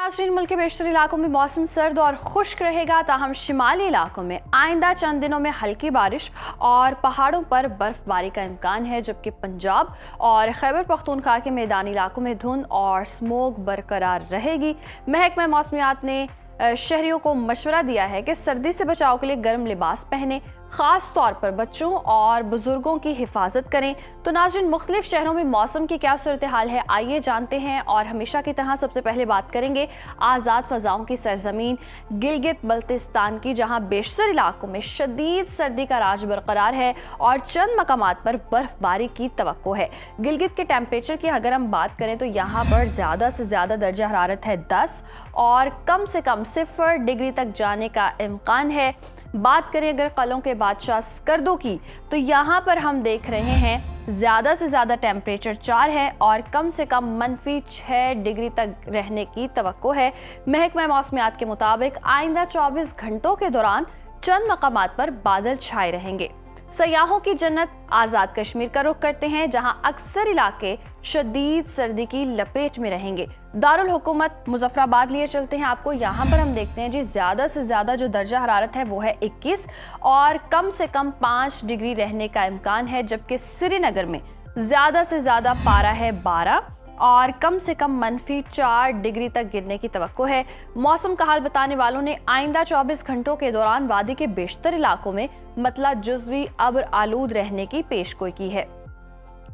नाज़रीन, मुल्क के बेशतर इलाकों में मौसम सर्द और खुश्क रहेगा, ताहम शिमाली इलाकों में आइंदा चंद दिनों में हल्की बारिश और पहाड़ों पर बर्फबारी का इम्कान है, जबकि पंजाब और खैबर पख्तूनख्वा के मैदानी इलाकों में धुंध और स्मोक बरकरार रहेगी। महकमा मौसमियात ने शहरियों को मशवरा दिया है कि सर्दी से बचाव के लिए गर्म लिबास पहने, ख़ास तौर पर बच्चों और बुजुर्गों की हिफाजत करें। तो नाज़रीन, मुख्तलिफ शहरों में मौसम की क्या सूरत हाल है, आइए जानते हैं। और हमेशा की तरह सबसे पहले बात करेंगे आज़ाद फ़ज़ाओं की सरजमीन गिलगित बल्तिस्तान की, जहाँ बेशतर इलाकों में शदीद सर्दी का राज बरकरार है और चंद मकामात पर बर्फबारी की तवक्को है। गिलगित के टेम्परेचर की अगर हम बात करें तो यहाँ पर ज़्यादा से ज़्यादा दर्जा हरारत है 10 और कम से कम 0 डिग्री तक जाने का इम्कान है। बात करें अगर कलों के बादशाह स्कर्दो की, तो यहाँ पर हम देख रहे हैं ज़्यादा से ज़्यादा टेम्परेचर 4 है और कम से कम -6 डिग्री तक रहने की तवक्को है। महकमा मौसमियात के मुताबिक आइंदा 24 घंटों के दौरान चंद मकामात पर बादल छाए रहेंगे। सयाहों की जन्नत आज़ाद कश्मीर का रुख करते हैं, जहां अक्सर इलाके शदीद सर्दी की लपेट में रहेंगे। दारुल हुकूमत मुजफ्फराबाद लिए चलते हैं आपको। यहाँ पर हम देखते हैं जी, ज़्यादा से ज़्यादा जो दर्जा हरारत है वो है 21 और कम से कम 5 डिग्री रहने का इम्कान है, जबकि श्रीनगर में ज़्यादा से ज़्यादा पारा है 12 और कम से कम -4 डिग्री तक गिरने की तवक्को है। मौसम का हाल बताने वालों ने आइंदा 24 घंटों के दौरान वादी के बेशतर इलाकों में मतला जुज़वी अब्र आलूद रहने की पेशगोई की है।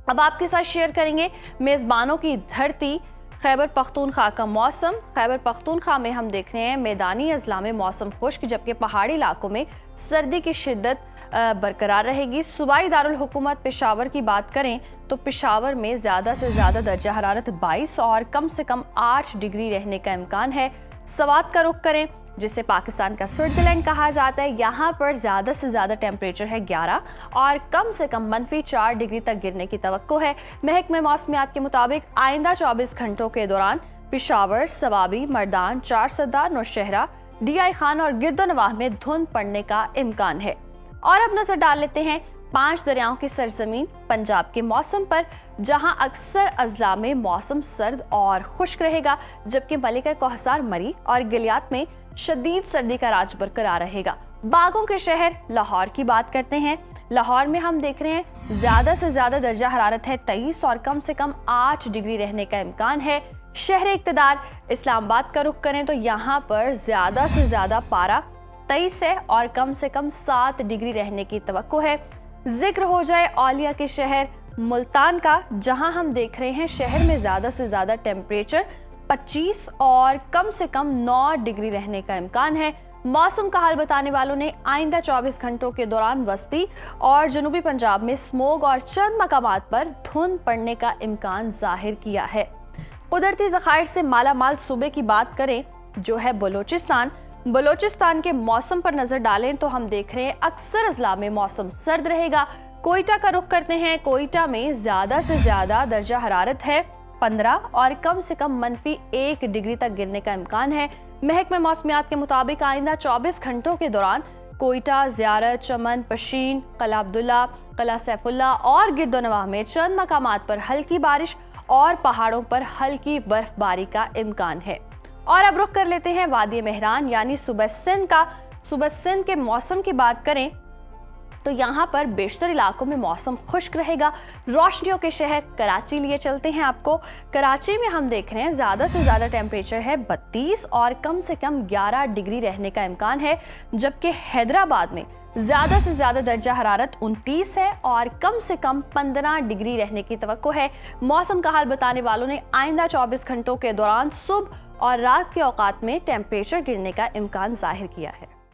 अब आपके साथ शेयर करेंगे मेज़बानों की धरती खैबर पख्तूनख्वा का मौसम। खैबर पख्तूनख्वा में हम देख रहे हैं मैदानी अजला में मौसम खुश्क, जबकि पहाड़ी इलाकों में सर्दी की शिद्दत बरकरार रहेगी। सूबाई दारुल हुकूमत पेशावर की बात करें तो पेशावर में ज़्यादा से ज़्यादा दर्जा हरारत 22 और कम से कम 8 डिग्री रहने का इम्कान है। सवात का रुख करें, जिसे पाकिस्तान का स्विट्ज़रलैंड कहा जाता है, यहाँ पर ज़्यादा से ज़्यादा टेम्परेचर है 11 और कम से कम -4 डिग्री तक गिरने की तवक्को है। महकमा मौसमियात के मुताबिक आइंदा 24 घंटों के दौरान पेशावर, सवाबी, मर्दान, चारसदा, नौशहरा, DI खान और गिरदोनवाह में धुंध पड़ने का इम्कान है। और अब नजर डाल लेते हैं 5 दरियाओं की सरजमीन पंजाब के मौसम पर, जहां अक्सर अजला में मौसम सर्द और खुश्क रहेगा, जबकि मलिका कोहसार, मरी और गिलियात में शदीद सर्दी का राज बरकरार रहेगा। बागों के शहर लाहौर की बात करते हैं। लाहौर में हम देख रहे हैं ज़्यादा से ज़्यादा दर्जा हरारत है 23 और कम से कम 8 डिग्री रहने का इम्कान है। शहर इक़्तिदार इस्लामाबाद का रुख करें तो यहाँ पर ज़्यादा से ज़्यादा पारा 23 है और कम से कम 7 डिग्री रहने की तवक्को है। जिक्र हो जाए औलिया के शहर मुल्तान का, जहां हम देख रहे हैं शहर में ज़्यादा से ज़्यादा टेम्परेचर 25 और कम से कम 9 डिग्री रहने का इम्कान है। मौसम का हाल बताने वालों ने आइंदा 24 घंटों के दौरान वस्ती और जनूबी पंजाब में स्मोक और चंद मकामात पर धुंध पड़ने का इम्कान जाहिर किया है। कुदरती ज़खायर से मालामाल सूबे की बात करें जो है बलोचिस्तान के मौसम पर नजर डालें तो हम देख रहे हैं अक्सर अजला में मौसम सर्द रहेगा। कोयटा का रुख करते हैं। कोयटा में ज़्यादा से ज़्यादा दर्जा हरारत है 15 और कम से कम -1 डिग्री तक गिरने का इम्कान है। महकमा मौसमियात के मुताबिक आइंदा 24 घंटों के दौरान कोयटा, ज़ियारत, चमन, पशीन, कला अब्दुल्ला, कला सैफुल्ला और गिरदोनवाह में चंद मकामात पर हल्की बारिश और पहाड़ों पर हल्की बर्फबारी का इम्कान है। और अब रुख कर लेते हैं वादी मेहरान यानी सूबा सिंध का। सूबा सिंध के मौसम की बात करें तो यहाँ पर बेशतर इलाकों में मौसम खुश्क रहेगा। रोशनियों के शहर कराची लिए चलते हैं आपको। कराची में हम देख रहे हैं ज़्यादा से ज़्यादा टेम्परेचर है 32 और कम से कम 11 डिग्री रहने का इम्कान है, जबकि हैदराबाद में ज़्यादा से ज़्यादा दर्जा हरारत 29 है और कम से कम 15 डिग्री रहने की तवक्को है। मौसम का हाल बताने वालों ने आइंदा 24 घंटों के दौरान सुबह और रात के औकात में टेम्परेचर गिरने का इम्कान जाहिर किया है।